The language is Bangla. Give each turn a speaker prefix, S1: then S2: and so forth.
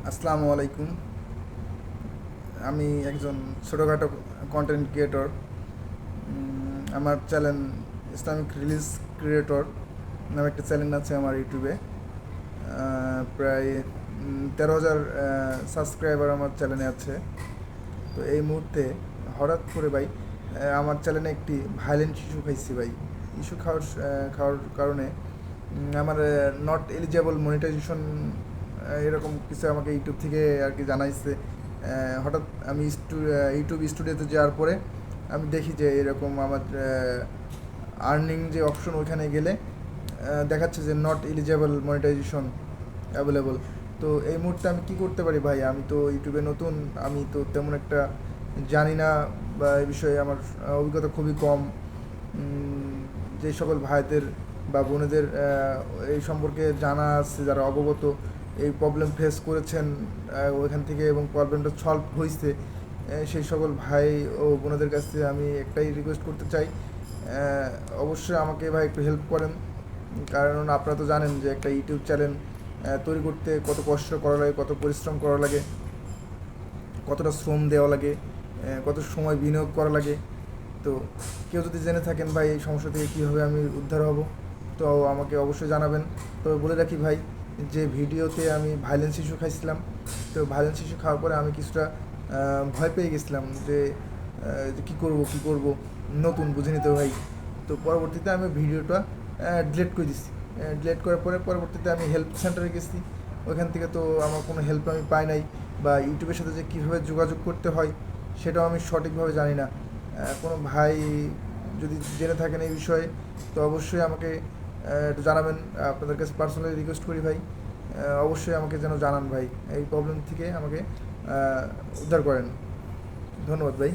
S1: আসসালামু আলাইকুম। আমি একজন ছোটোখাটো কন্টেন্ট ক্রিয়েটর। আমার চ্যানেল ইসলামিক রিলিজ ক্রিয়েটর নামে একটা চ্যানেল আছে আমার ইউটিউবে। প্রায় 13,000 সাবস্ক্রাইবার আমার চ্যানেলে আছে। তো এই মুহূর্তে হঠাৎ করে ভাই আমার চ্যানেলে একটি ভায়োলেন্ট ইস্যু খাইছি ভাই। ইস্যু খাওয়ার কারণে আমার নট এলিজেবল মনিটাইজেশন এরকম কিছু আমাকে ইউটিউব থেকে আর কি জানাইছে। হঠাৎ আমি ইউটিউব স্টুডিওতে যাওয়ার পরে আমি দেখি যে এরকম আমার আর্নিং যে অপশন ওইখানে গেলে দেখাচ্ছে যে নট এলিজেবল মনিটাইজেশন অ্যাভেলেবল। তো এই মুহূর্তে আমি কি করতে পারি ভাই? আমি তো ইউটিউবে নতুন, আমি তো তেমন একটা জানি না, বা এই বিষয়ে আমার অভিজ্ঞতা খুবই কম। যে সকল ভাইদের বা বোনেদের এই সম্পর্কে জানা আছে, যারা অবগত, এই প্রবলেম ফেস করেছেন ওইখান থেকে এবং প্রবলেমটা সলভ হয়েছে, সেই সকল ভাই ও বোনেদের কাছ থেকে আমি একটাই রিকোয়েস্ট করতে চাই, অবশ্যই আমাকে ভাই একটু হেল্প করেন। কারণ আপনারা তো জানেন যে একটা ইউটিউব চ্যানেল তৈরি করতে কত কষ্ট করা লাগে, কত পরিশ্রম করা লাগে, কতটা শ্রম দেওয়া লাগে, কত সময় বিনিয়োগ করা লাগে। তো কেউ যদি জেনে থাকেন ভাই এই সমস্যা থেকে কীভাবে আমি উদ্ধার হব, তো আমাকে অবশ্যই জানাবেন। তবে বলে রাখি ভাই, যে ভিডিওতে আমি ভায়োলেন্স ইস্যু খাইছিলাম, তো ভায়োলেন্স ইস্যু খাওয়ার পরে আমি কিছুটা ভয় পেয়ে গেছিলাম যে কী করব, নতুন বুঝে নিতে ভাই। তো পরবর্তীতে আমি ভিডিওটা ডিলিট করে দিছি। ডিলিট করার পরে পরবর্তীতে আমি হেল্প সেন্টারে গেছি। ওইখান থেকে তো আমার কোনো হেল্প আমি পাই নাই, বা ইউটিউবের সাথে যে কীভাবে যোগাযোগ করতে হয় সেটাও আমি সঠিকভাবে জানি না। কোনো ভাই যদি জেনে থাকেন এই বিষয়ে, তো অবশ্যই আমাকে একটু জানাবেন। আপনাদের কাছে পার্সোনালি রিকোয়েস্ট করি ভাই, অবশ্যই আমাকে যেন জানান ভাই, এই প্রবলেম থেকে আমাকে উদ্ধার করেন। ধন্যবাদ ভাই।